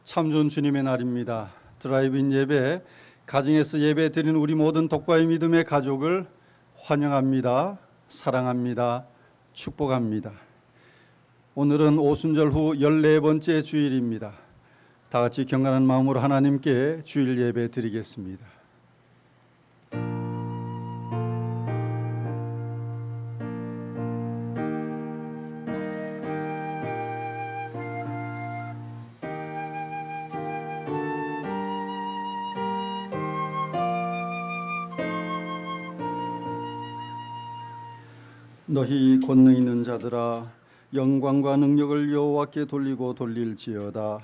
참 좋은 주님의 날입니다. 드라이브인 예배, 가정에서 예배 드리는 우리 모든 독과의 믿음의 가족을 환영합니다. 사랑합니다. 축복합니다. 오늘은 오순절 후 14번째 주일입니다. 다 같이 경건한 마음으로 하나님께 주일 예배 드리겠습니다. 너희 권능 있는 자들아, 영광과 능력을 여호와께 돌리고 돌릴지어다.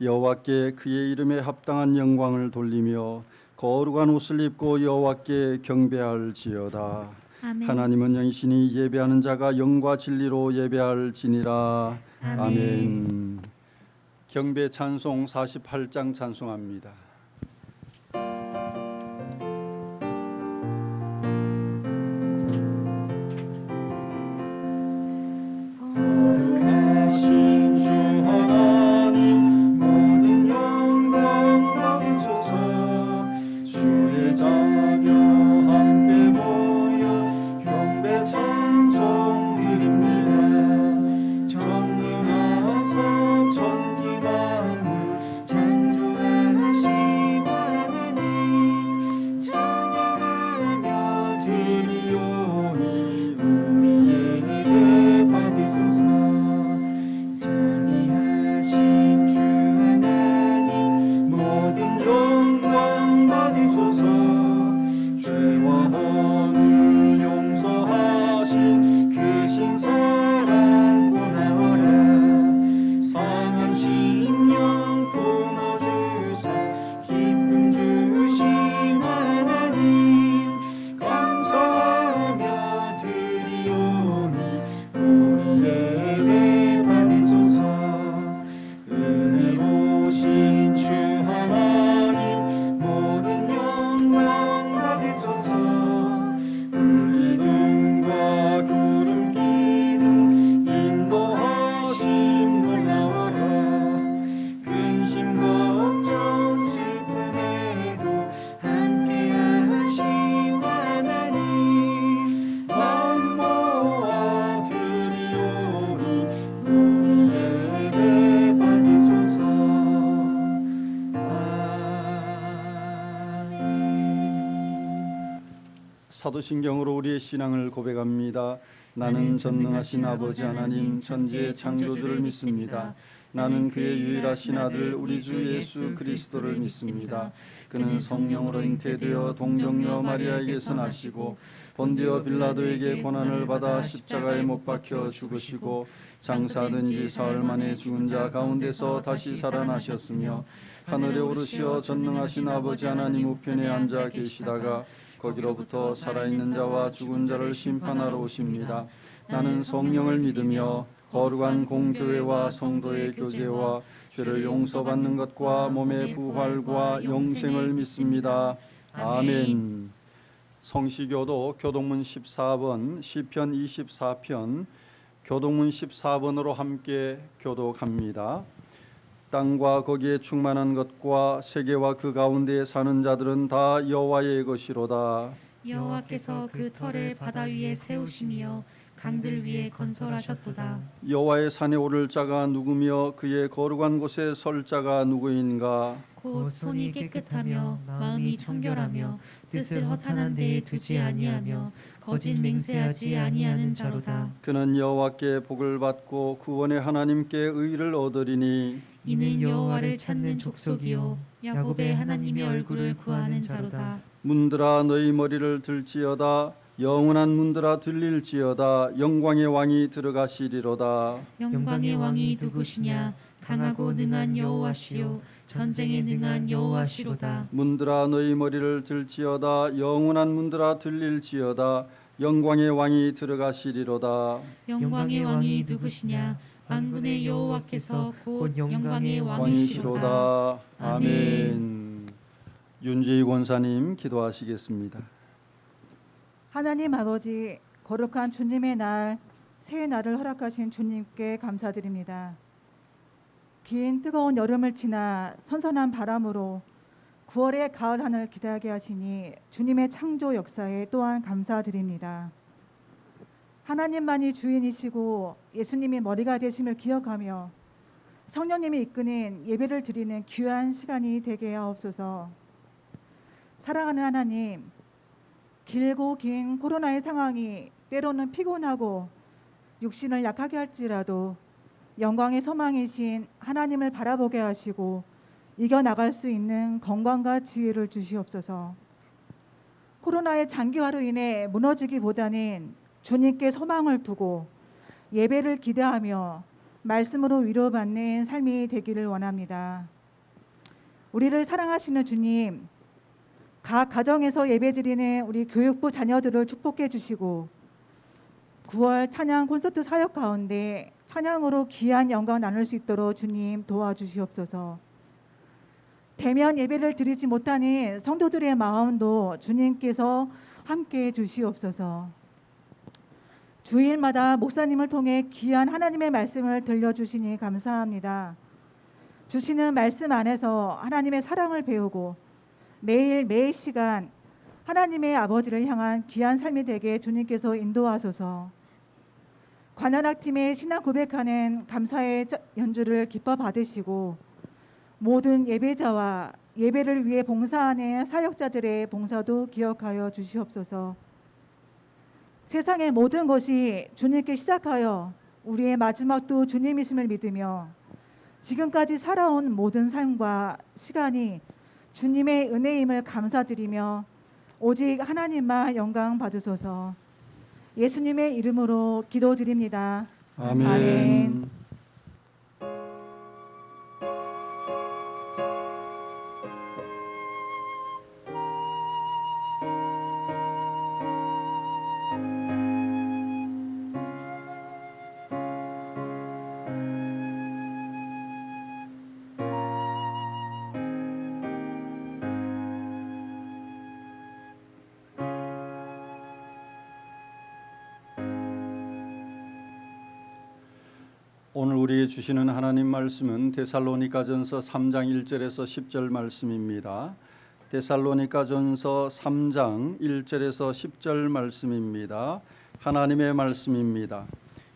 여호와께 그의 이름에 합당한 영광을 돌리며 거룩한 옷을 입고 여호와께 경배할지어다. 아멘. 하나님은 영이시니 예배하는 자가 영과 진리로 예배할지니라. 아멘. 아멘. 경배 찬송 48장 찬송합니다. 거룩하신 주 하나님, 모든 영광 받으소서. 주의 자녀 함께 모여 경배 찬송 드립니다. 전능하사 천지 만물 창조하신 하나님, 찬양하며 드리오니 우리의 예배 받으소서. 자비하신 주 하나님, 모든 영광 받으소서. 죄와 허물 용서하신 그 신사랑 고나워라. 상한 심령 품어주사 기쁨 주신 하나님, 감사하며 드리오니 우리의 예배 받으소서. 은혜로우신 주 하나님, 모든 영광 받으소서. 물기둥과 구름 기둥 인도하심 놀라워라. 근심 걱정 슬픔에도 함께하신 하나님, 마음 모아 드리오니 우리의 예배 받으소서. 아멘. 사도신경으로 우리의 신앙을 고백합니다. 나는 전능하신 아버지 하나님 천지의 창조주를 믿습니다. 나는 그의 유일하신 아들 우리 주 예수 그리스도를 믿습니다. 그는 성령으로 잉태되어 동정녀 마리아에게서 나시고 본디오 빌라도에게 고난을 받아 십자가에 못 박혀 죽으시고 장사된 지 사흘 만에 죽은 자 가운데서 다시 살아나셨으며 하늘에 오르시어 전능하신 아버지 하나님 우편에 앉아 계시다가 거기로부터 살아있는 자와 죽은 자를 심판하러 오십니다. 나는 성령을 믿으며 거룩한 공교회와 성도의 교제와 죄를 용서받는 것과 몸의 부활과 영생을 믿습니다. 아멘. 성시교도 교동문 14번, 시편 24편, 교동문 14번으로 함께 교독합니다. 땅과 거기에 충만한 것과 세계와 그 가운데에 사는 자들은 다 여호와의 것이로다. 여호와께서 그 터를 바다 위에 세우시며 강들 위에 건설하셨도다. 여호와의 산에 오를 자가 누구며 그의 거룩한 곳에 설 자가 누구인가? 곧 손이 깨끗하며 마음이 청결하며 뜻을 허탄한 데에 두지 아니하며 거짓 맹세하지 아니하는 자로다. 그는 여호와께 복을 받고 구원의 하나님께 의를 얻으리니 이는 여호와를 찾는 족속이요 야곱의 하나님의 얼굴을 구하는 자로다. 문들아 너희 머리를 들지어다. 영원한 문들아 들릴지어다. 영광의 왕이 들어가시리로다. 영광의 왕이 누구시냐? 강하고 능한 여호와시요 전쟁에 능한 여호와시로다. 문들아 너희 머리를 들지어다. 영원한 문들아 들릴지어다. 영광의 왕이 들어가시리로다. 영광의 왕이 누구시냐? 만군의 여호와께서 곧 영광의 왕이시로다. 왕이시로다. 아멘. 아멘. 윤지희 권사님 기도하시겠습니다. 하나님 아버지, 거룩한 주님의 날, 새 날을 허락하신 주님께 감사드립니다. 긴 뜨거운 여름을 지나 선선한 바람으로 9월의 가을 하늘 기다리게 하시니 주님의 창조 역사에 또한 감사드립니다. 하나님만이 주인이시고 예수님이 머리가 되심을 기억하며 성령님이 이끄는 예배를 드리는 귀한 시간이 되게 하옵소서. 사랑하는 하나님, 길고 긴 코로나의 상황이 때로는 피곤하고 육신을 약하게 할지라도 영광의 소망이신 하나님을 바라보게 하시고 이겨나갈 수 있는 건강과 지혜를 주시옵소서. 코로나의 장기화로 인해 무너지기보다는 주님께 소망을 두고 예배를 기대하며 말씀으로 위로받는 삶이 되기를 원합니다. 우리를 사랑하시는 주님, 각 가정에서 예배드리는 우리 교육부 자녀들을 축복해 주시고 9월 찬양 콘서트 사역 가운데 찬양으로 귀한 영광 나눌 수 있도록 주님 도와주시옵소서. 대면 예배를 드리지 못하는 성도들의 마음도 주님께서 함께해 주시옵소서. 주일마다 목사님을 통해 귀한 하나님의 말씀을 들려주시니 감사합니다. 주시는 말씀 안에서 하나님의 사랑을 배우고 매일 시간 하나님의 아버지를 향한 귀한 삶이 되게 주님께서 인도하소서. 관현악팀의 신앙 고백하는 감사의 연주를 기뻐 받으시고 모든 예배자와 예배를 위해 봉사하는 사역자들의 봉사도 기억하여 주시옵소서. 세상의 모든 것이 주님께 시작하여 우리의 마지막도 주님이심을 믿으며 지금까지 살아온 모든 삶과 시간이 주님의 은혜임을 감사드리며 오직 하나님만 영광 받으소서. 예수님의 이름으로 기도드립니다. 아멘. 아멘. 오늘 우리에게 주시는 하나님 말씀은 데살로니가전서 3장 1절에서 10절 말씀입니다. 데살로니가전서 3장 1절에서 10절 말씀입니다. 하나님의 말씀입니다.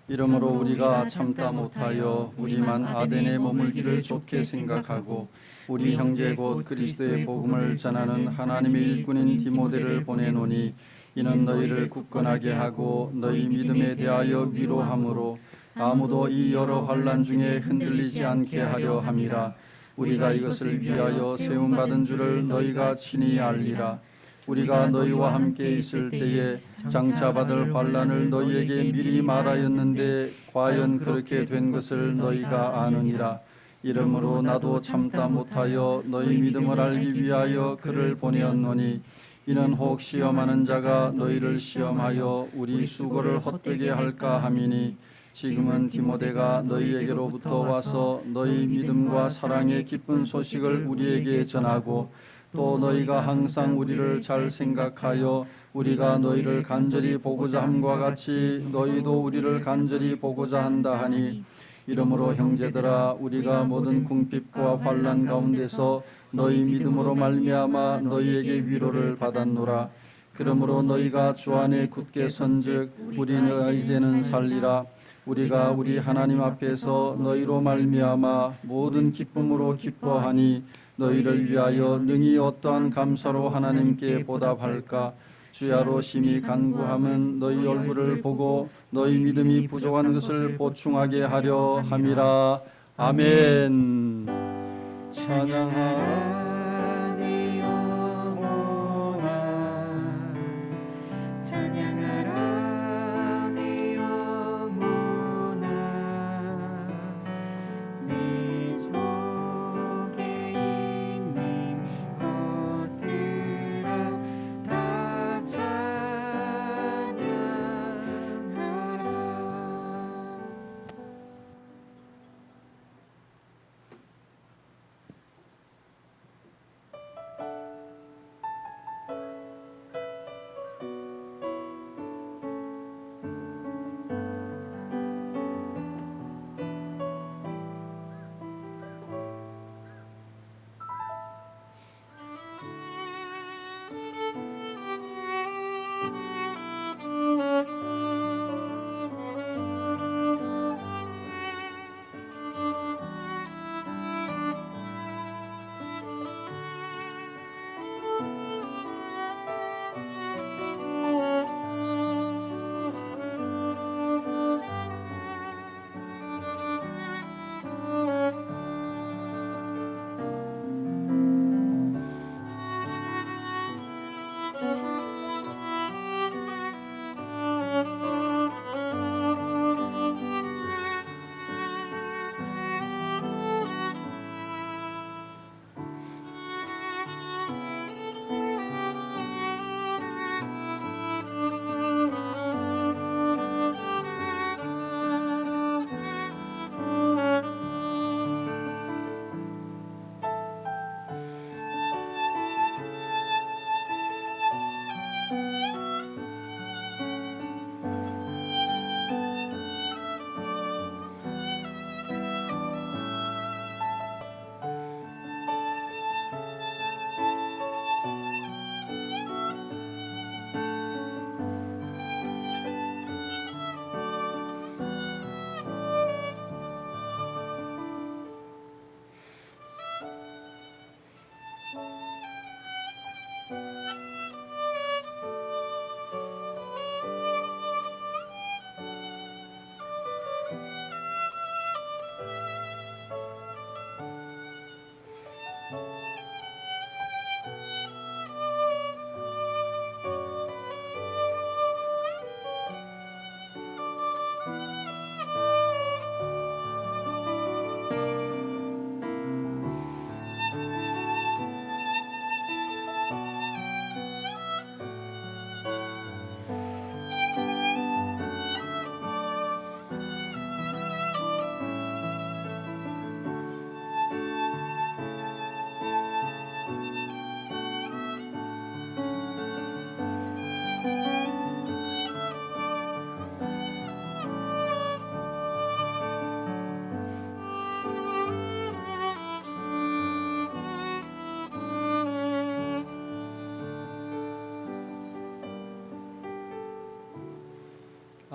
이러므로 우리가 참다 못하여 우리만 아덴에 머물기를 좋게 생각하고 우리 형제 곧 그리스도의 복음을 전하는 하나님의 일꾼인 디모데를 보내노니 이는 너희를 굳건하게 하고 너희 믿음에 대하여 위로함으로 아무도 이 여러 환난 중에 흔들리지 않게 하려 함이라. 우리가 이것을 위하여 세움받은 줄을 너희가 친히 알리라. 우리가 너희와 함께 있을 때에 장차 받을 환난을 너희에게 미리 말하였는데 과연 그렇게 된 것을 너희가 아느니라. 이러므로 나도 참다 못하여 너희 믿음을 알기 위하여 그를 보내었노니 이는 혹 시험하는 자가 너희를 시험하여 우리 수고를 헛되게 할까 함이니 지금은 디모데가 너희에게로부터 와서 너희 믿음과 사랑의 기쁜 소식을 우리에게 전하고 또 너희가 항상 우리를 잘 생각하여 우리가 너희를 간절히 보고자 함과 같이 너희도 우리를 간절히 보고자 한다 하니 이러므로 형제들아 우리가 모든 궁핍과 환난 가운데서 너희 믿음으로 말미암아 너희에게 위로를 받았노라. 그러므로 너희가 주 안에 굳게 선즉 우리는 이제는 살리라. 우리가 우리 하나님 앞에서 너희로 말미암아 모든 기쁨으로 기뻐하니 너희를 위하여 능히 어떠한 감사로 하나님께 보답할까. 주야로 심히 간구함은 너희 얼굴을 보고 너희 믿음이 부족한 것을 보충하게 하려 함이라. 아멘. 찬양하라 내 영혼아 찬양하라 내 영혼아 내 속에 있는 것들아 다 찬양하라.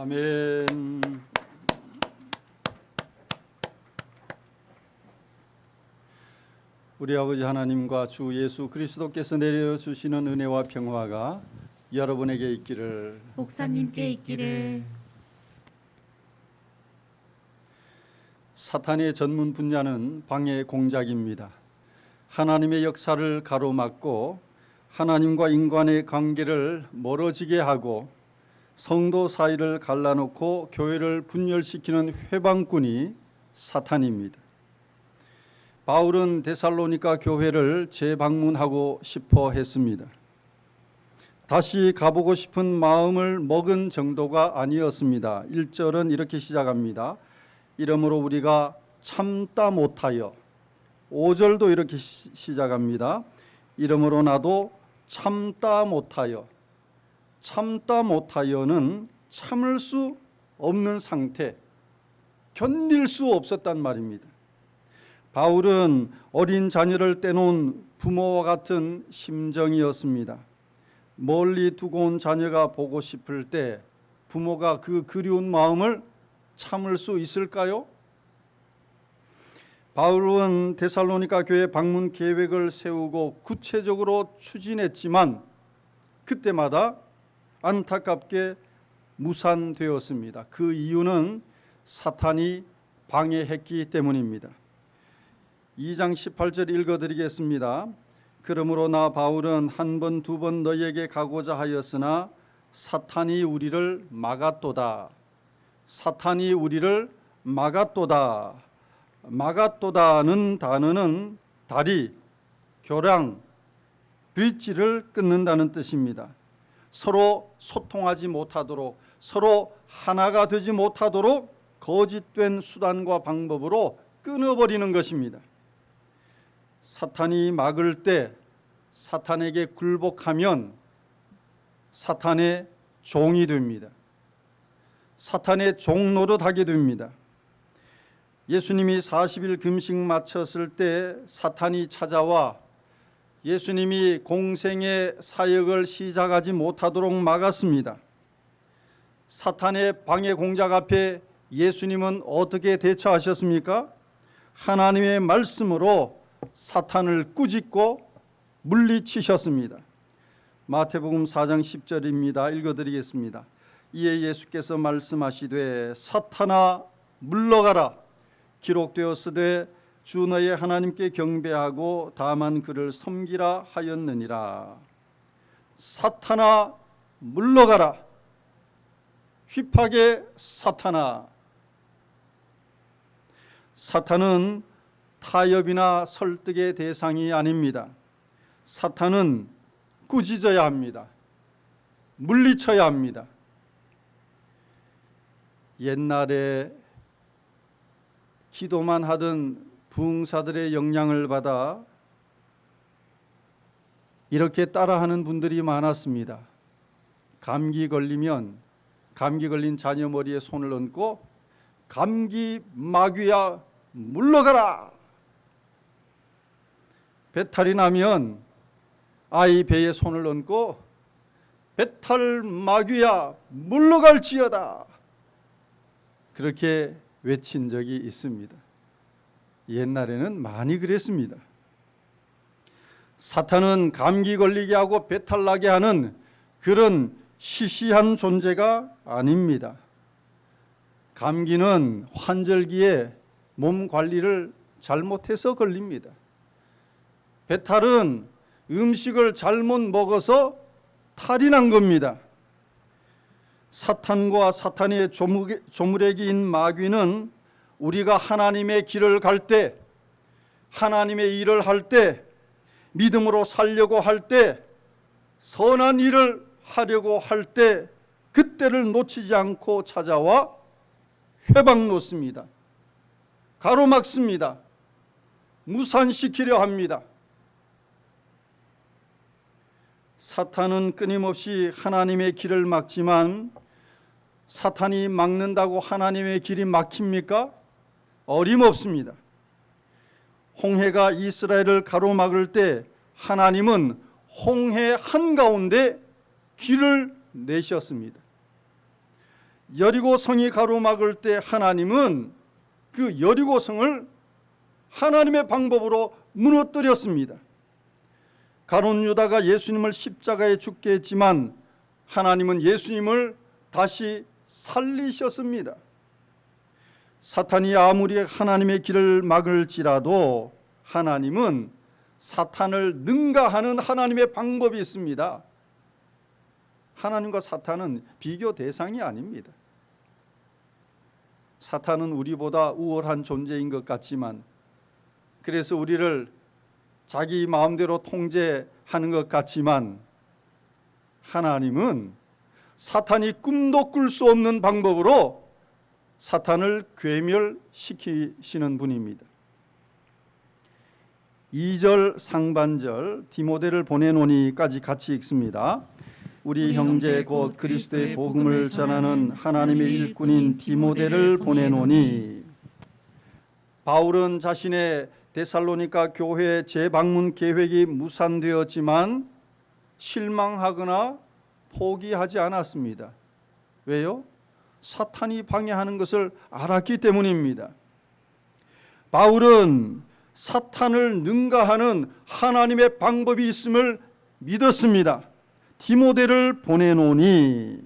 아멘. 우리 아버지 하나님과 주 예수 그리스도께서 내려주시는 은혜와 평화가 여러분에게 있기를. 목사님께 있기를. 사탄의 전문 분야는 방해 공작입니다. 하나님의 역사를 가로막고 하나님과 인간의 관계를 멀어지게 하고 성도 사이를 갈라놓고 교회를 분열시키는 회방꾼이 사탄입니다. 바울은 데살로니가 교회를 재방문하고 싶어 했습니다. 다시 가보고 싶은 마음을 먹은 정도가 아니었습니다. 1절은 이렇게 시작합니다. 이러므로 우리가 참다 못하여. 5절도 이렇게 시작합니다. 이러므로 나도 참다 못하여. 참다 못하여는 참을 수 없는 상태, 견딜 수 없었단 말입니다. 바울은 어린 자녀를 떼놓은 부모와 같은 심정이었습니다. 멀리 두고 온 자녀가 보고 싶을 때 부모가 그 그리운 마음을 참을 수 있을까요? 바울은 데살로니가 교회 방문 계획을 세우고 구체적으로 추진했지만 그때마다 안타깝게 무산되었습니다. 그 이유는 사탄이 방해했기 때문입니다. 2장 18절 읽어드리겠습니다. 그러므로 나 바울은 한 번, 두 번 너희에게 가고자 하였으나 사탄이 우리를 막았도다. 사탄이 우리를 막았도다. 막았도다는 단어는 다리, 교량, 브릿지를 끊는다는 뜻입니다. 서로 소통하지 못하도록, 서로 하나가 되지 못하도록 거짓된 수단과 방법으로 끊어버리는 것입니다. 사탄이 막을 때 사탄에게 굴복하면 사탄의 종이 됩니다. 사탄의 종 노릇하게 됩니다. 예수님이 40일 금식 마쳤을 때 사탄이 찾아와 예수님이 공생의 사역을 시작하지 못하도록 막았습니다. 사탄의 방해 공작 앞에 예수님은 어떻게 대처하셨습니까? 하나님의 말씀으로 사탄을 꾸짖고 물리치셨습니다. 마태복음 4장 10절입니다. 읽어드리겠습니다. 이에 예수께서 말씀하시되 사탄아 물러가라. 기록되었으되 주 너의 하나님께 경배하고 다만 그를 섬기라 하였느니라. 사탄아 물러가라. 휘파게 사탄아. 사탄은 타협이나 설득의 대상이 아닙니다. 사탄은 꾸짖어야 합니다. 물리쳐야 합니다. 옛날에 기도만 하던 부흥사들의 영향을 받아 이렇게 따라하는 분들이 많았습니다. 감기 걸리면 감기 걸린 자녀 머리에 손을 얹고 감기 마귀야 물러가라. 배탈이 나면 아이 배에 손을 얹고 배탈 마귀야 물러갈지어다. 그렇게 외친 적이 있습니다. 옛날에는 많이 그랬습니다. 사탄은 감기 걸리게 하고 배탈 나게 하는 그런 시시한 존재가 아닙니다. 감기는 환절기에 몸 관리를 잘못해서 걸립니다. 배탈은 음식을 잘못 먹어서 탈이 난 겁니다. 사탄과 사탄의 조무래기인 마귀는 우리가 하나님의 길을 갈 때, 하나님의 일을 할 때, 믿음으로 살려고 할 때, 선한 일을 하려고 할 때 그때를 놓치지 않고 찾아와 회방 놓습니다. 가로막습니다. 무산시키려 합니다. 사탄은 끊임없이 하나님의 길을 막지만 사탄이 막는다고 하나님의 길이 막힙니까? 어림없습니다. 홍해가 이스라엘을 가로막을 때 하나님은 홍해 한가운데 길을 내셨습니다. 여리고 성이 가로막을 때 하나님은 그 여리고 성을 하나님의 방법으로 무너뜨렸습니다. 가룟 유다가 예수님을 십자가에 죽게 했지만 하나님은 예수님을 다시 살리셨습니다. 사탄이 아무리 하나님의 길을 막을지라도 하나님은 사탄을 능가하는 하나님의 방법이 있습니다. 하나님과 사탄은 비교 대상이 아닙니다. 사탄은 우리보다 우월한 존재인 것 같지만, 그래서 우리를 자기 마음대로 통제하는 것 같지만, 하나님은 사탄이 꿈도 꿀 수 없는 방법으로 사탄을 괴멸시키시는 분입니다. 2절 상반절 디모데를 보내노니까지 같이 읽습니다. 우리 형제 곧 그리스도의 복음을 전하는 하나님의 일꾼인 디모데를 보내노니. 바울은 자신의 데살로니가 교회 재방문 계획이 무산되었지만 실망하거나 포기하지 않았습니다. 왜요? 사탄이 방해하는 것을 알았기 때문입니다. 바울은 사탄을 능가하는 하나님의 방법이 있음을 믿었습니다. 디모데를 보내노니.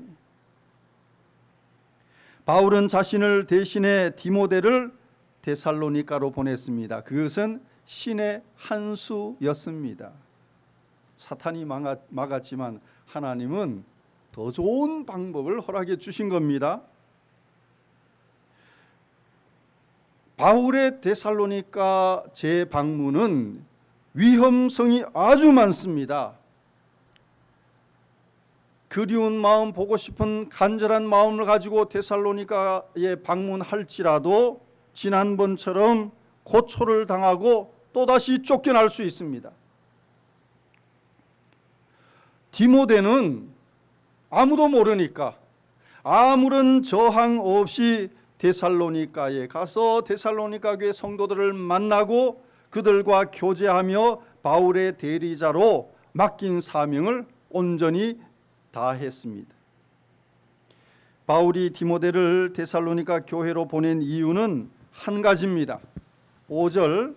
바울은 자신을 대신해 디모데를 데살로니가로 보냈습니다. 그것은 신의 한 수였습니다. 사탄이 막았지만 하나님은 더 좋은 방법을 허락해 주신 겁니다. 바울의 데살로니가 재방문은 위험성이 아주 많습니다. 그리운 마음, 보고 싶은 간절한 마음을 가지고 데살로니가에 방문할지라도 지난번처럼 고초를 당하고 또다시 쫓겨날 수 있습니다. 디모데는 아무도 모르니까 아무런 저항 없이 데살로니가에 가서 데살로니가 교회 성도들을 만나고 그들과 교제하며 바울의 대리자로 맡긴 사명을 온전히 다했습니다. 바울이 디모데를 데살로니가 교회로 보낸 이유는 한 가지입니다. 5절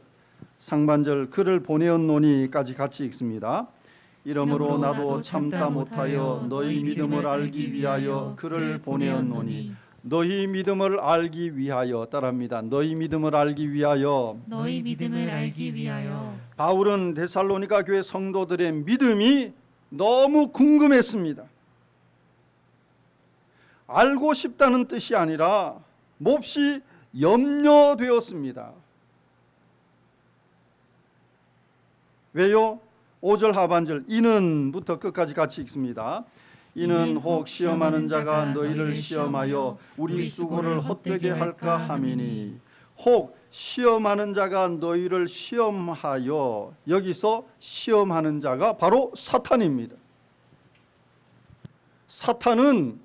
상반절 그를 보내었노니까지 같이 읽습니다. 이러므로 나도 참다 못하여 너희 믿음을 알기 위하여 그를 보내었노니. 너희 믿음을 알기 위하여, 따라합니다. 너희 믿음을 알기 위하여. 너희 믿음을 알기 위하여. 바울은 데살로니가 교회 성도들의 믿음이 너무 궁금했습니다. 알고 싶다는 뜻이 아니라 몹시 염려되었습니다. 왜요? 5절 하반절 이는부터 끝까지 같이 읽습니다. 이는 혹 시험하는 자가 너희를 시험하여 우리 수고를 헛되게 할까 함이니. 혹 시험하는 자가 너희를 시험하여, 여기서 시험하는 자가 바로 사탄입니다. 사탄은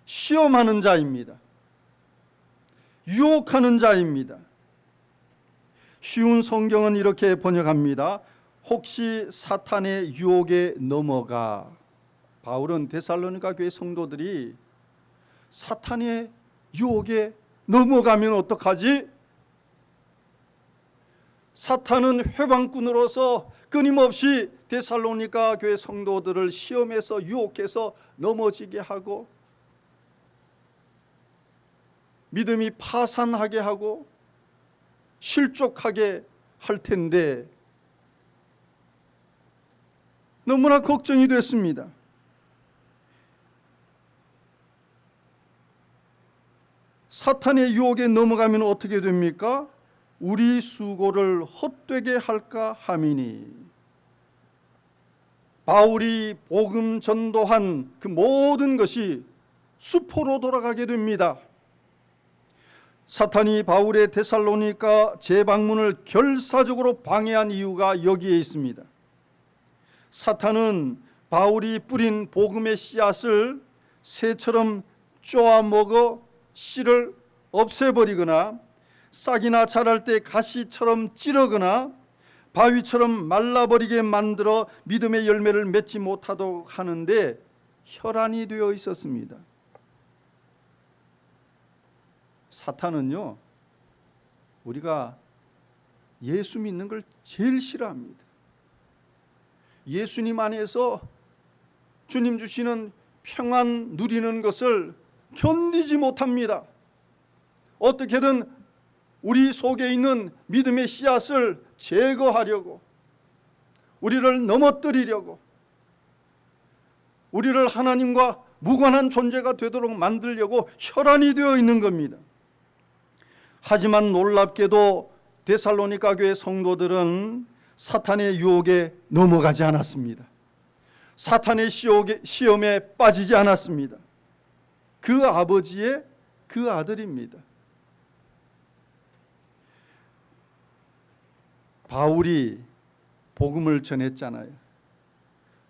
시험하는 자입니다. 유혹하는 자입니다. 쉬운 성경은 이렇게 번역합니다. 혹시 사탄의 유혹에 넘어가. 바울은 데살로니가 교회 성도들이 사탄의 유혹에 넘어가면 어떡하지? 사탄은 회방꾼으로서 끊임없이 데살로니가 교회 성도들을 시험해서 유혹해서 넘어지게 하고 믿음이 파산하게 하고 실족하게 할 텐데 너무나 걱정이 됐습니다. 사탄의 유혹에 넘어가면 어떻게 됩니까? 우리 수고를 헛되게 할까 함이니. 바울이 복음 전도한 그 모든 것이 수포로 돌아가게 됩니다. 사탄이 바울의 데살로니가 재방문을 결사적으로 방해한 이유가 여기에 있습니다. 사탄은 바울이 뿌린 복음의 씨앗을 새처럼 쪼아 먹어 씨를 없애버리거나 싹이나 자랄 때 가시처럼 찌르거나 바위처럼 말라버리게 만들어 믿음의 열매를 맺지 못하도록 하는데 혈안이 되어 있었습니다. 사탄은요, 우리가 예수 믿는 걸 제일 싫어합니다. 예수님 안에서 주님 주시는 평안 누리는 것을 견디지 못합니다. 어떻게든 우리 속에 있는 믿음의 씨앗을 제거하려고, 우리를 넘어뜨리려고, 우리를 하나님과 무관한 존재가 되도록 만들려고 혈안이 되어 있는 겁니다. 하지만 놀랍게도 데살로니가 교회 성도들은 사탄의 유혹에 넘어가지 않았습니다. 사탄의 시험에 빠지지 않았습니다. 그 아버지의 그 아들입니다. 바울이 복음을 전했잖아요.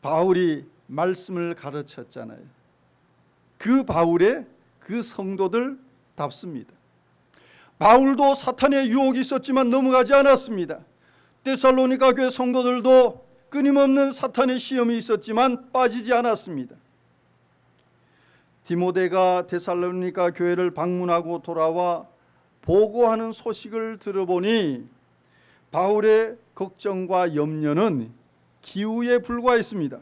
바울이 말씀을 가르쳤잖아요. 그 바울의 그 성도들답습니다. 바울도 사탄의 유혹이 있었지만 넘어가지 않았습니다. 데살로니가 교회 성도들도 끊임없는 사탄의 시험이 있었지만 빠지지 않았습니다. 디모데가 데살로니가 교회를 방문하고 돌아와 보고하는 소식을 들어보니 바울의 걱정과 염려는 기우에 불과했습니다.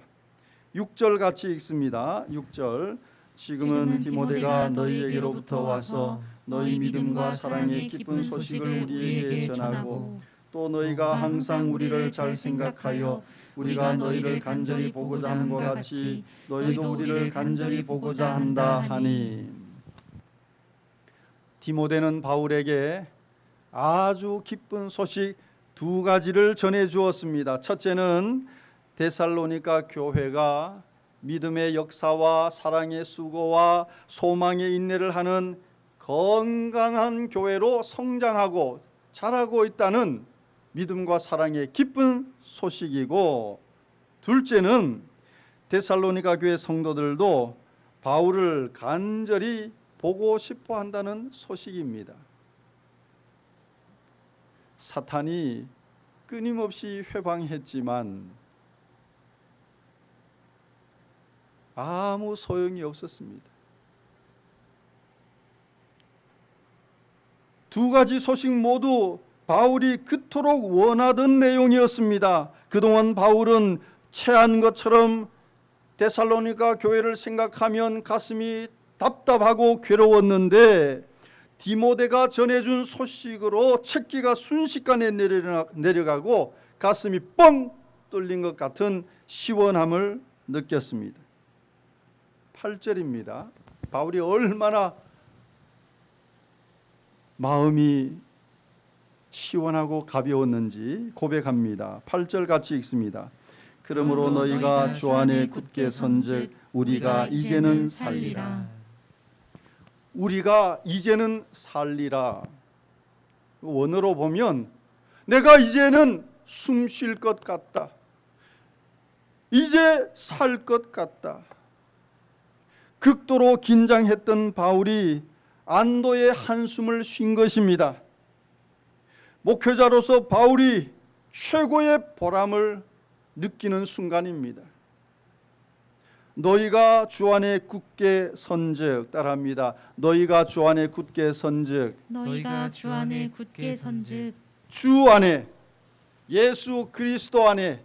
6절 같이 읽습니다. 6절, 지금은 디모데가 너희에게로부터 와서 너희 믿음과 사랑의 기쁜 소식을 우리에게 전하고 또 너희가 항상 우리를 잘 생각하여 우리가 너희를 간절히 보고자 하는 것 같이 너희도 우리를 간절히 보고자 한다 하니. 디모데는 바울에게 아주 기쁜 소식 두 가지를 전해 주었습니다. 첫째는 데살로니가 교회가 믿음의 역사와 사랑의 수고와 소망의 인내를 하는 건강한 교회로 성장하고 자라고 있다는 믿음과 사랑의 기쁜 소식이고, 둘째는 데살로니가 교회 성도들도 바울을 간절히 보고 싶어 한다는 소식입니다. 사탄이 끊임없이 회방했지만 아무 소용이 없었습니다. 두 가지 소식 모두 바울이 그토록 원하던 내용이었습니다. 그동안 바울은 체한 것처럼 데살로니가 교회를 생각하면 가슴이 답답하고 괴로웠는데 디모데가 전해준 소식으로 책기가 순식간에 내려가고 가슴이 뻥 뚫린 것 같은 시원함을 느꼈습니다. 8절입니다. 바울이 얼마나 마음이 시원하고 가벼웠는지 고백합니다. 8절 같이 읽습니다. 그러므로 너희가 주 안에 굳게 선즉 우리가 이제는 살리라. 우리가 이제는 살리라. 원어로 보면 내가 이제는 숨 쉴 것 같다. 이제 살 것 같다. 극도로 긴장했던 바울이 안도의 한숨을 쉰 것입니다. 목회자로서 바울이 최고의 보람을 느끼는 순간입니다. 너희가 주 안에 굳게 선즉, 따라합니다. 너희가 주 안에 굳게 선즉. 너희가 주 안에 굳게 선즉. 주 안에, 예수 그리스도 안에,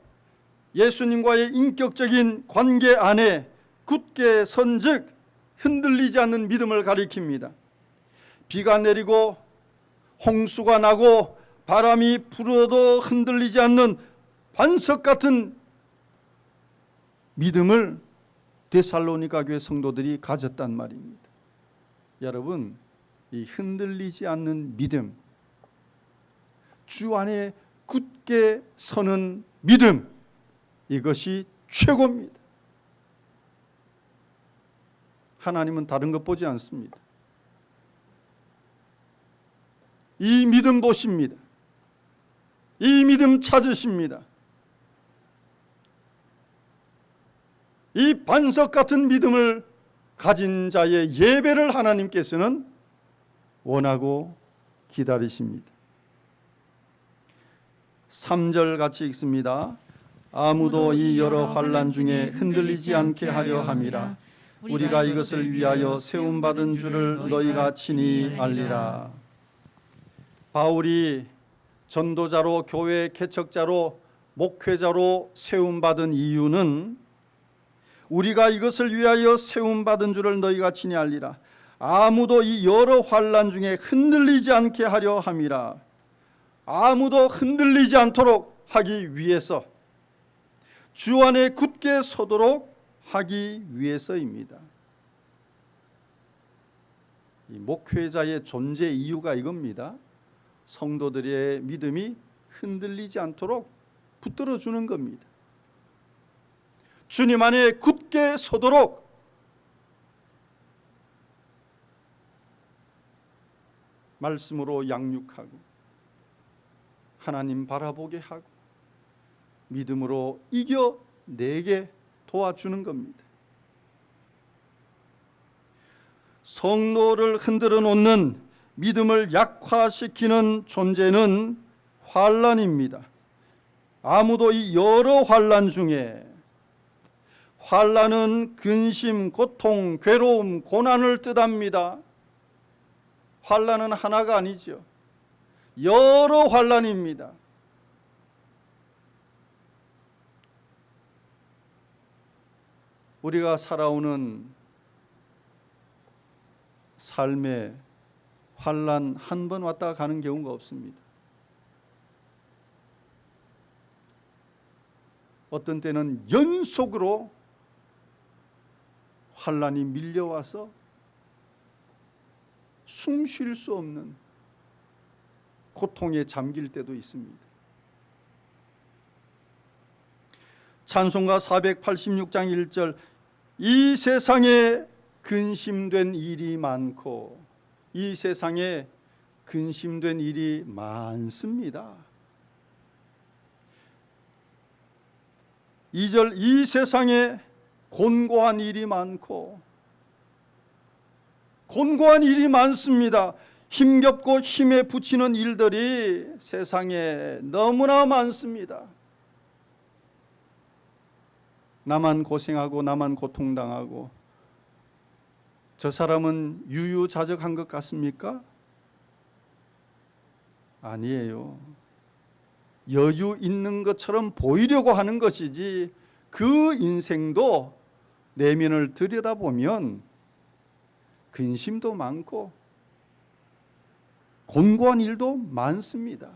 예수님과의 인격적인 관계 안에 굳게 선즉, 흔들리지 않는 믿음을 가리킵니다. 비가 내리고 홍수가 나고 바람이 불어도 흔들리지 않는 반석 같은 믿음을 데살로니가 교회 성도들이 가졌단 말입니다. 여러분, 이 흔들리지 않는 믿음, 주 안에 굳게 서는 믿음, 이것이 최고입니다. 하나님은 다른 것 보지 않습니다. 이 믿음 보십니다. 이 믿음 찾으십니다. 이 반석 같은 믿음을 가진 자의 예배를 하나님께서는 원하고 기다리십니다. 3절 같이 읽습니다. 아무도 이 여러 환난 중에 흔들리지 않게 하려 함이라. 우리가 이것을 위하여 세움받은 줄을 너희가 친히 알리라. 바울이 전도자로 교회 개척자로 목회자로 세움받은 이유는 우리가 이것을 위하여 세움받은 줄을 너희가 친히 알리라. 아무도 이 여러 환난 중에 흔들리지 않게 하려 함이라. 아무도 흔들리지 않도록 하기 위해서, 주 안에 굳게 서도록 하기 위해서입니다. 이 목회자의 존재 이유가 이겁니다. 성도들의 믿음이 흔들리지 않도록 붙들어 주는 겁니다. 주님 안에 굳게 서도록 말씀으로 양육하고 하나님 바라보게 하고 믿음으로 이겨내게 도와주는 겁니다. 성도를 흔들어 놓는, 믿음을 약화시키는 존재는 환난입니다. 아무도 이 여러 환난 중에, 환난은 근심, 고통, 괴로움, 고난을 뜻합니다. 환난은 하나가 아니죠. 여러 환난입니다. 우리가 살아오는 삶에 환난 한 번 왔다가 가는 경우가 없습니다. 어떤 때는 연속으로 환난이 밀려와서 숨 쉴 수 없는 고통에 잠길 때도 있습니다. 찬송가 486장 1절, 이 세상에 근심된 일이 많고, 이 세상에 근심된 일이 많습니다. 2절, 이 세상에 곤고한 일이 많고, 곤고한 일이 많습니다. 힘겹고 힘에 부치는 일들이 세상에 너무나 많습니다. 나만 고생하고 나만 고통당하고, 저 사람은 유유자적한 것 같습니까? 아니에요. 여유 있는 것처럼 보이려고 하는 것이지, 그 인생도 내면을 들여다보면 근심도 많고 곤고한 일도 많습니다.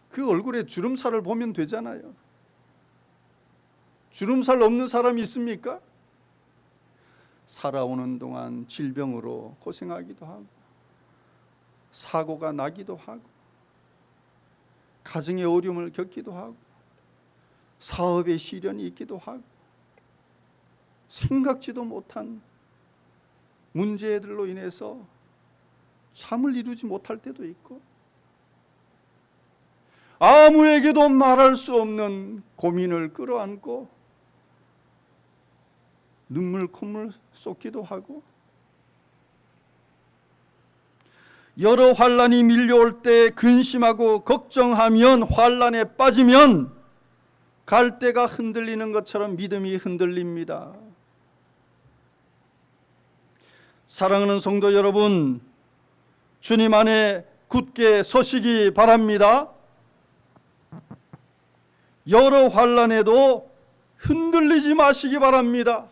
그 얼굴에 주름살을 보면 되잖아요. 주름살 없는 사람이 있습니까? 살아오는 동안 질병으로 고생하기도 하고, 사고가 나기도 하고, 가정의 어려움을 겪기도 하고, 사업에 시련이 있기도 하고, 생각지도 못한 문제들로 인해서 잠을 이루지 못할 때도 있고, 아무에게도 말할 수 없는 고민을 끌어안고 눈물 콧물 쏟기도 하고, 여러 환난이 밀려올 때 근심하고 걱정하면, 환난에 빠지면 갈대가 흔들리는 것처럼 믿음이 흔들립니다. 사랑하는 성도 여러분, 주님 안에 굳게 서시기 바랍니다. 여러 환난에도 흔들리지 마시기 바랍니다.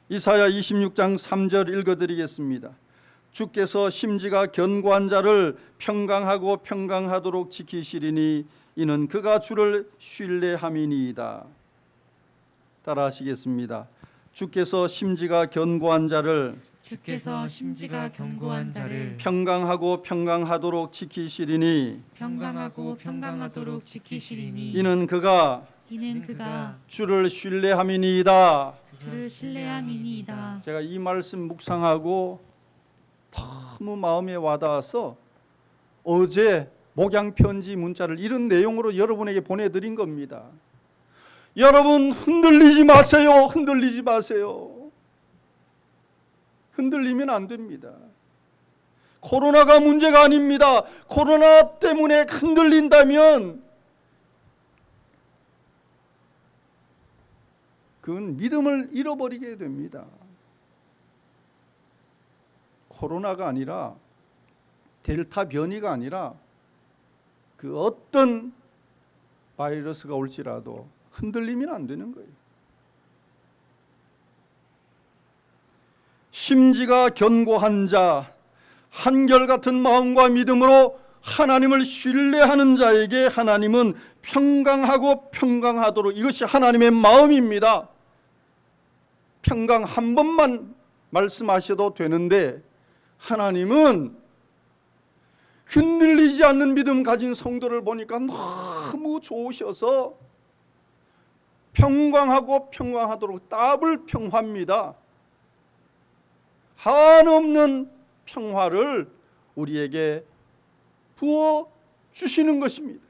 이사야 26장 3절 읽어드리겠습니다. 주께서 심지가 견고한 자를 평강하고 평강하도록 지키시리니 이는 그가 주를 신뢰함이니이다. 따라하시겠습니다. 주께서 심지가 견고한 자를 평강하고 평강하도록 지키시리니 이는 그가 주를 신뢰함이니이다. 제가 이 말씀 묵상하고 너무 마음에 와닿아서 어제 목양편지 문자를 이런 내용으로 여러분에게 보내드린 겁니다. 여러분, 흔들리지 마세요. 흔들리지 마세요. 흔들리면 안 됩니다. 코로나가 문제가 아닙니다. 코로나 때문에 흔들린다면 그건 믿음을 잃어버리게 됩니다. 코로나가 아니라 델타 변이가 아니라 그 어떤 바이러스가 올지라도 흔들리면 안 되는 거예요. 심지가 견고한 자, 한결같은 마음과 믿음으로 하나님을 신뢰하는 자에게 하나님은 평강하고 평강하도록, 이것이 하나님의 마음입니다. 평강 한 번만 말씀하셔도 되는데 하나님은 흔들리지 않는 믿음 가진 성도를 보니까 너무 좋으셔서 평강하고 평강하도록 더블 평화입니다. 한없는 평화를 우리에게 부어 주시는 것입니다.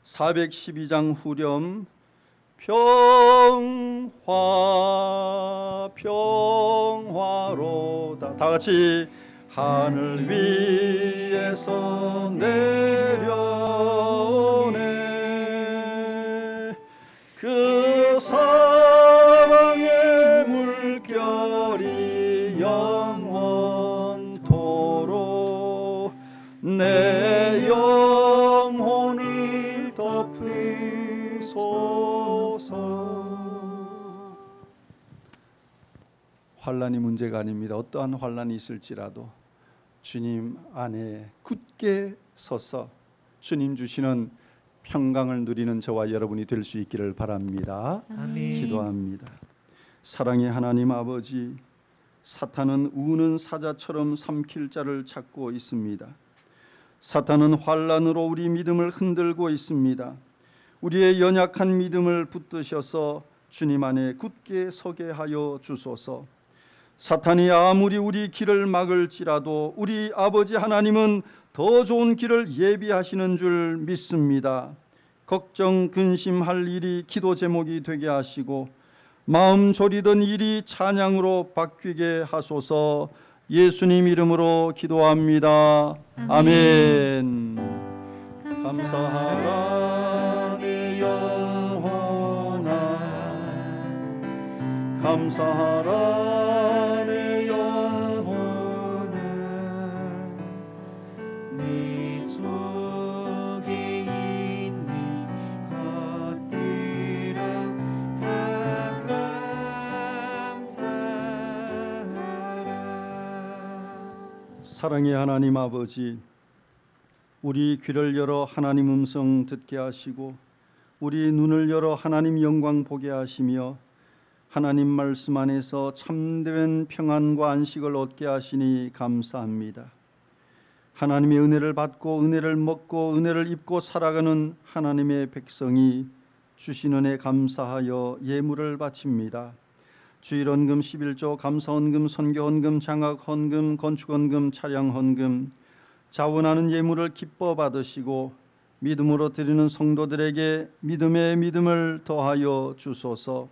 412장 후렴 평화 평화로다, 다 같이 하늘 위에서 내려오네 그 사랑의 물결이 영원토록 내 영혼을 덮으소서. 환난이 문제가 아닙니다. 어떠한 환난이 있을지라도 주님 안에 굳게 서서 주님 주시는 평강을 누리는 저와 여러분이 될 수 있기를 바랍니다. 아멘. 기도합니다. 사랑의 하나님 아버지, 사탄은 우는 사자처럼 삼킬 자를 찾고 있습니다. 사탄은 환난으로 우리 믿음을 흔들고 있습니다. 우리의 연약한 믿음을 붙드셔서 주님 안에 굳게 서게 하여 주소서. 사탄이 아무리 우리 길을 막을지라도 우리 아버지 하나님은 더 좋은 길을 예비하시는 줄 믿습니다. 걱정 근심할 일이 기도 제목이 되게 하시고 마음 졸이던 일이 찬양으로 바뀌게 하소서. 예수님 이름으로 기도합니다. 아멘. 감사하라 내 영혼아, 감사하라 내 영혼아, 내 속에 있는 것들아 다 감사하라. 사랑의 하나님 아버지, 우리 귀를 열어 하나님 음성 듣게 하시고 우리 눈을 열어 하나님 영광 보게 하시며 하나님 말씀 안에서 참된 평안과 안식을 얻게 하시니 감사합니다. 하나님의 은혜를 받고 은혜를 먹고 은혜를 입고 살아가는 하나님의 백성이 주신 은혜 감사하여 예물을 바칩니다. 주일헌금 11조, 감사헌금, 선교헌금, 장학헌금, 건축헌금, 차량헌금, 자원하는 예물을 기뻐 받으시고 믿음으로 드리는 성도들에게 믿음의 믿음을 더하여 주소서.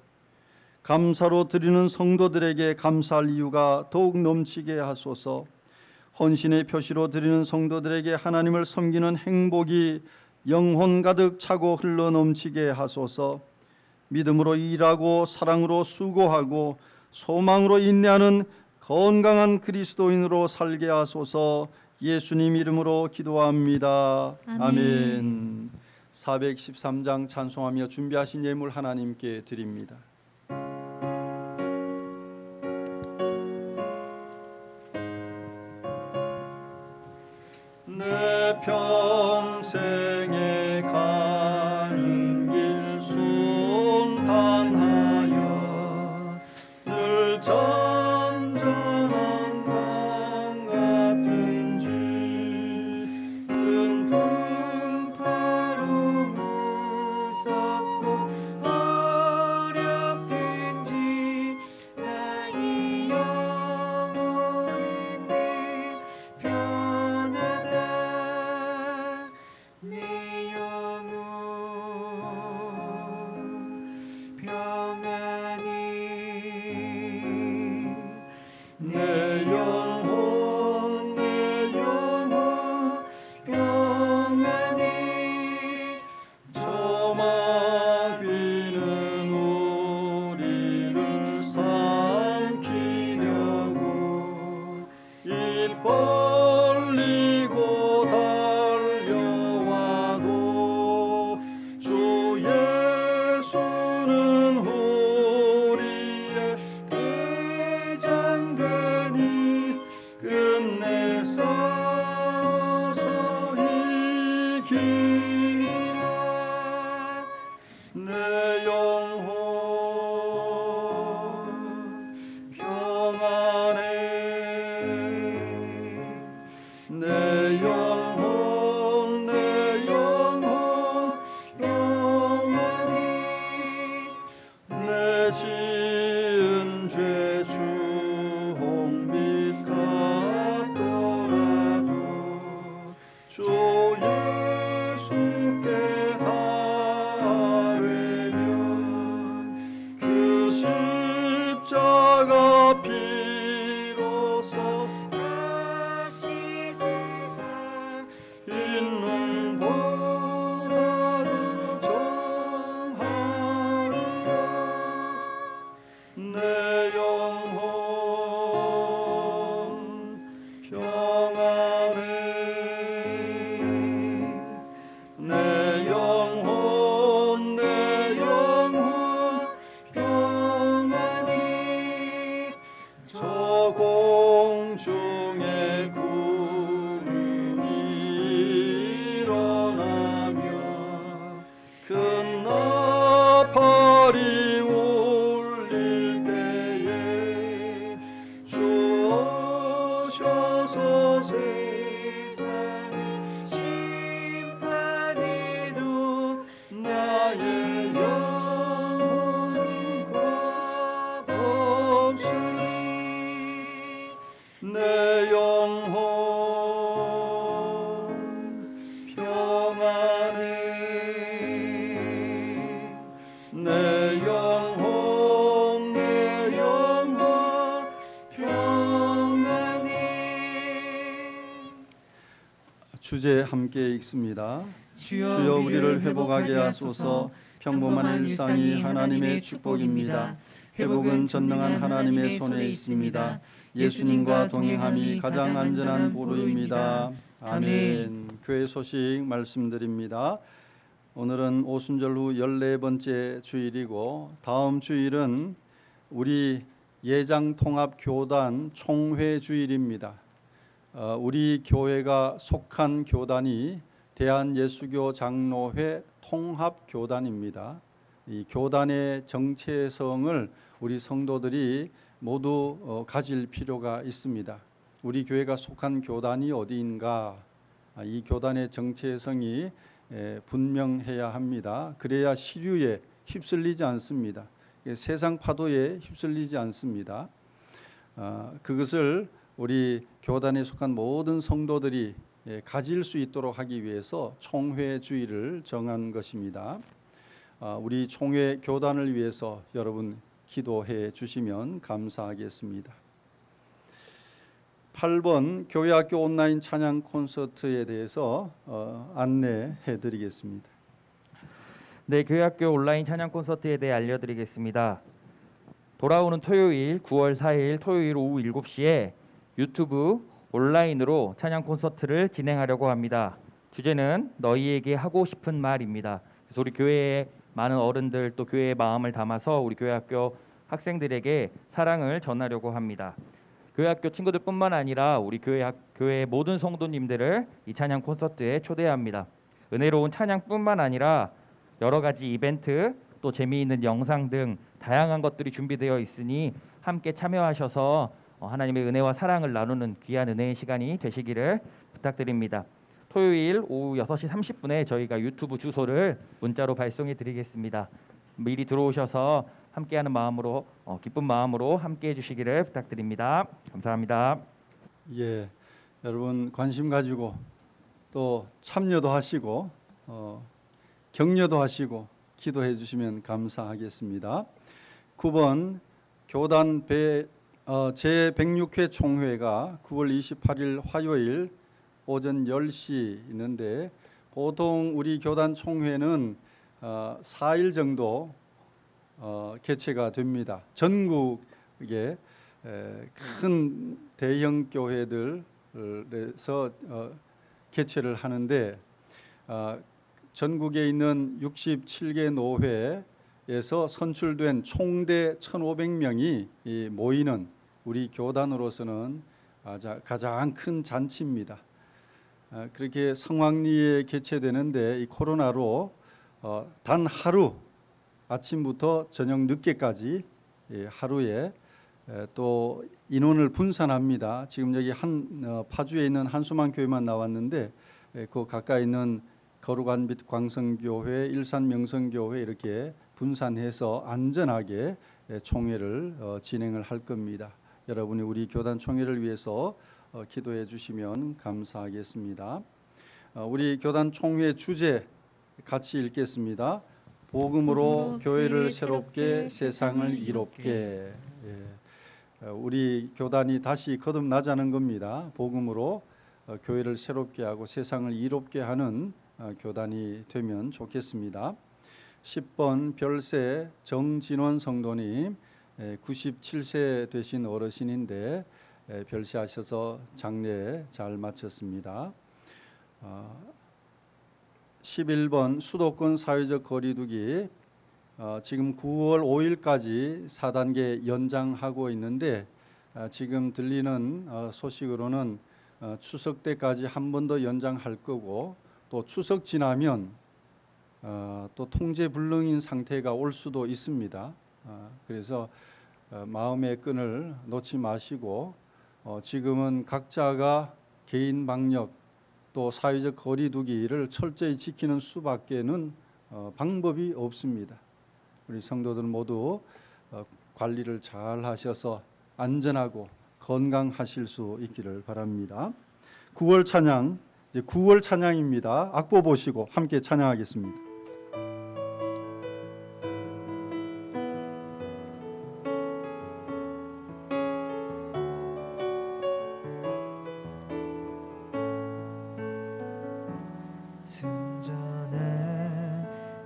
감사로 드리는 성도들에게 감사할 이유가 더욱 넘치게 하소서. 헌신의 표시로 드리는 성도들에게 하나님을 섬기는 행복이 영혼 가득 차고 흘러 넘치게 하소서. 믿음으로 일하고 사랑으로 수고하고 소망으로 인내하는 건강한 그리스도인으로 살게 하소서. 예수님 이름으로 기도합니다. 아멘. 413장 찬송하며 준비하신 예물 하나님께 드립니다. 내 평생에 가는 길 순탄하여 늘 전전한 강 같은지 큰 풍파로 무섭고 어렵든지 나의 영혼은 늘 편하다. 벌리고 달려와도 주 예수는 우리의 대장되니 끝내 싸워서 이기리라. 내 영혼 평안해. 내 영혼 평안히. 내 지은 죄 주홍빛 같더라도 주 예수께 아뢰면 그 십자가 피로써 다시 세상 있는 보다도 정하리라. 내 영혼 평안해. 내 영혼 평안히. 저 공중에 구름이 일어나며 큰 나팔이 울릴 때에 주 오셔서 세상의 심판이도 나의 영혼이 값없으리. 내 영혼 평안해. 내 영혼 평안히. 주제 함께 읽습니다. 주여 우리를 회복하게 하소서. 평범한 일상이 하나님의 축복입니다. 회복은 전능한 하나님의 손에 있습니다. 예수님과 동행함이 가장 안전한 보루입니다. 아멘. 교회 소식 말씀드립니다. 오늘은 오순절 후 14번째 주일이고 다음 주일은 우리 예장통합교단 총회 주일입니다. 우리 교회가 속한 교단이 대한예수교 장로회 통합교단입니다. 이 교단의 정체성을 우리 성도들이 모두 가질 필요가 있습니다. 우리 교회가 속한 교단이 어디인가? 이 교단의 정체성이 분명해야 합니다. 그래야 시류에 휩쓸리지 않습니다. 세상 파도에 휩쓸리지 않습니다. 그것을 우리 교단에 속한 모든 성도들이 가질 수 있도록 하기 위해서 총회 주일을 정한 것입니다. 우리 총회 교단을 위해서 여러분 기도해 주시면 감사하겠습니다. 8번 교회학교 온라인 찬양 콘서트에 대해서 안내해 드리겠습니다. 네, 교회학교 온라인 찬양 콘서트에 대해 알려드리겠습니다. 돌아오는 토요일 9월 4일 토요일 오후 7시에 유튜브 온라인으로 찬양 콘서트를 진행하려고 합니다. 주제는 너희에게 하고 싶은 말입니다. 그래서 우리 교회의 많은 어른들 또 교회의 마음을 담아서 우리 교회학교 학생들에게 사랑을 전하려고 합니다. 교회학교 친구들뿐만 아니라 우리 교회 모든 성도님들을 이 찬양 콘서트에 초대합니다. 은혜로운 찬양뿐만 아니라 여러 가지 이벤트 또 재미있는 영상 등 다양한 것들이 준비되어 있으니 함께 참여하셔서 하나님의 은혜와 사랑을 나누는 귀한 은혜의 시간이 되시기를 부탁드립니다. 토요일 오후 6시 30분에 저희가 유튜브 주소를 문자로 발송해 드리겠습니다. 미리 들어오셔서 함께하는 마음으로 기쁜 마음으로 함께해 주시기를 부탁드립니다. 감사합니다. 예, 여러분 관심 가지고 또 참여도 하시고 격려도 하시고 기도해 주시면 감사하겠습니다. 9번 교단 제106회 총회가 9월 28일 화요일 오전 10시 있는데 보통 우리 교단 총회는 4일 정도 개최가 됩니다. 전국에 큰 대형 교회들 개최를 하는데 전국에 있는 67개 노회에서 선출된 총대 1,500명이 모이는 우리 교단으로서는 가장 큰 잔치입니다. 그렇게 성황리에 개최되는데 이 코로나로 단 하루 아침부터 저녁 늦게까지 하루에 또 인원을 분산합니다. 지금 여기 파주에 있는 한수만 교회만 나왔는데 그 가까이 있는 거룩한 빛 광성교회, 일산 명성교회 이렇게 분산해서 안전하게 총회를 진행을 할 겁니다. 여러분이 우리 교단 총회를 위해서 기도해 주시면 감사하겠습니다. 우리 교단 총회 주제 같이 읽겠습니다. 복음으로 교회를 새롭게 세상을 이롭게. 우리 교단이 다시 거듭나자는 겁니다. 복음으로 교회를 새롭게 하고 세상을 이롭게 하는 교단이 되면 좋겠습니다. 10번 별세 정진원 성도님 97세 되신 어르신인데 별세하셔서 장례 잘 마쳤습니다. 11번 수도권 사회적 거리두기 지금 9월 5일까지 4단계 연장하고 있는데 지금 들리는 소식으로는 추석 때까지 한 번 더 연장할 거고 또 추석 지나면 또 통제 불능인 상태가 올 수도 있습니다. 그래서 마음의 끈을 놓지 마시고 지금은 각자가 개인 방역 또 사회적 거리두기를 철저히 지키는 수밖에는 방법이 없습니다. 우리 성도들 모두 관리를 잘 하셔서 안전하고 건강하실 수 있기를 바랍니다. 9월 찬양, 이제 9월 찬양입니다. 악보 보시고 함께 찬양하겠습니다. 순전한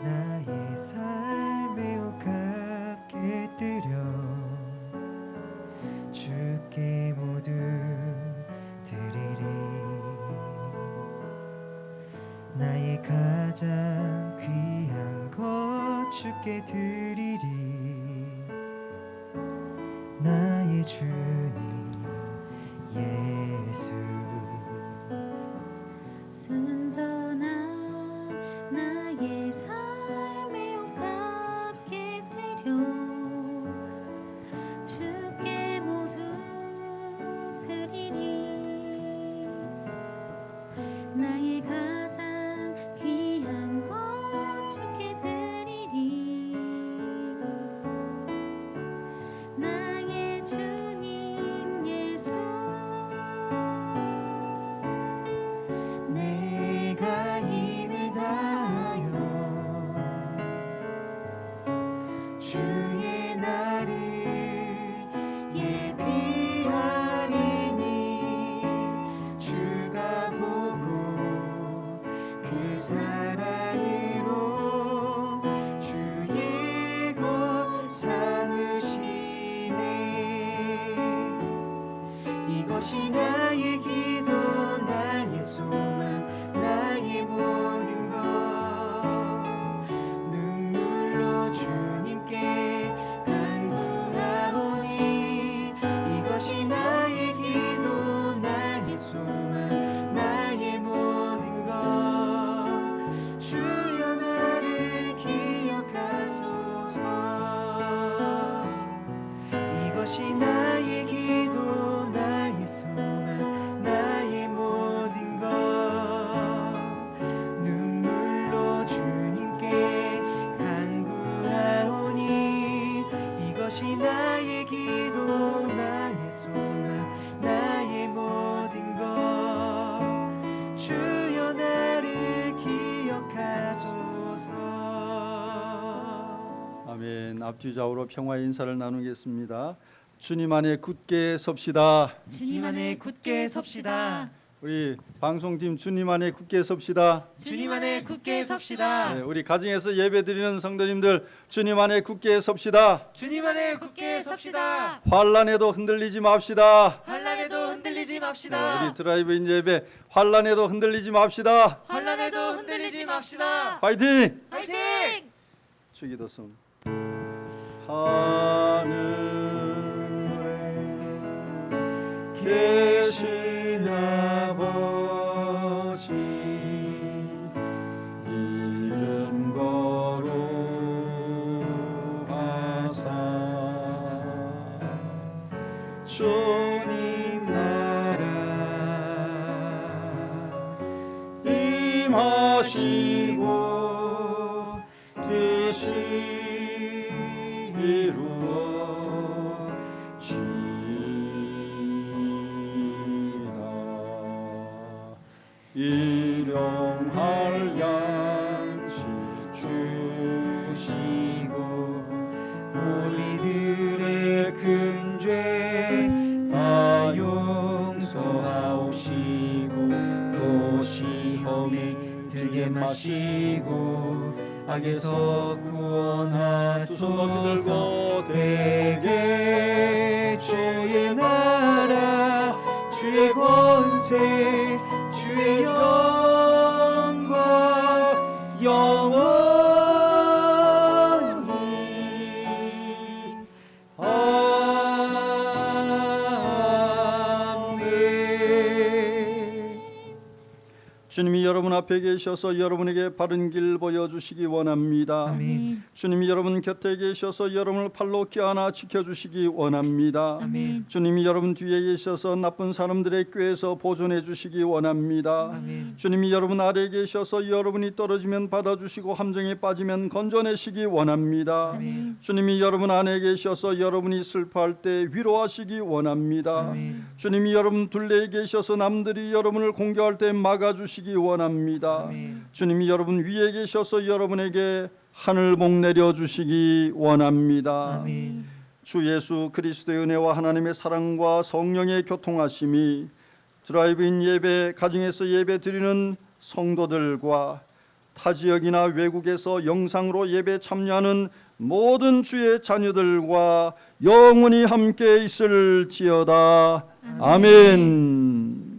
나의 삶에 값게 드려 주께 모두 드리리 나의 가장 귀한 것 주께 드리리 나의 주님 예수 순전한 나의 삶에 값게 드려 주께 모두 드리리 나의 가장 귀한 것 주께 드리리 나의 주님 예수 내가 힘을 다하여 주의 나를 예비하리니 주가 보고 그 사랑으로 주의 것 삼으시네 이것이 나의 기도 나의 소망 나의 모든 것 눈물로 주님께 간구하오니 이것이 나의 기도 나의 소망 나의 모든 것 주여 나를 기억하소서 이것이 나의 기도 나의 소망 나의 모든 것 눈물로 주님께 간구하오니 이것이 나의 기도 나의 소망 나의 모든 것 주여 나를 기억하소서 아멘. 앞뒤 좌우로 평화의 인사를 나누겠습니다. 주님 안에 굳게 섭시다. 주님 안에 굳게 섭시다 우리 방송팀 주님 안에 굳게 섭시다. 주님 안에 굳게 섭시다. 네, 우리 가정에서 예배드리는 성도님들 주님 안에 굳게 섭시다. 주님 안에 굳게 섭시다. 환란에도 흔들리지 맙시다. 환란에도 흔들리지 네, 맙시다. 우리 드라이브인 예배 환란에도 흔들리지 맙시다. 환란에도 흔들리지 맙시다. 파이팅! 화이팅! 주기도송. 하늘에 계신 아버지 이름 거룩하사 주님 나라 임하시고 뜻이 이루어지이다. 일용할 양식 주시고 우리들의 큰 죄 다 용서하옵시고 또 시험에 들게 마시고 악에서 구원하소서. 대개 주의 나라 주의 권세 주의 영광 영원히 아멘. 주님이 여러분 앞에 계셔서 여러분에게 바른 길 보여주시기 원합니다. 아멘. 주님이 여러분 곁에 계셔서 여러분을 팔로 껴안아 지켜주시기 원합니다. 아멘. 주님이 여러분 뒤에 계셔서 나쁜 사람들의 꾀에서 보존해 주시기 원합니다. 아멘. 주님이 여러분 아래에 계셔서 여러분이 떨어지면 받아주시고 함정에 빠지면 건져내시기 원합니다. 아멘. 주님이 여러분 안에 계셔서 여러분이 슬퍼할 때 위로하시기 원합니다. 아멘. 주님이 여러분 둘레에 계셔서 남들이 여러분을 공격할 때 막아주시기 원합니다. 아멘. 주님이 여러분 위에 계셔서 여러분에게 하늘복 내려주시기 원합니다. 아멘. 주 예수 그리스도의 은혜와 하나님의 사랑과 성령의 교통하심이 드라이브인 예배, 가정에서 예배 드리는 성도들과 타 지역이나 외국에서 영상으로 예배 참여하는 모든 주의 자녀들과 영원히 함께 있을지어다. 아멘.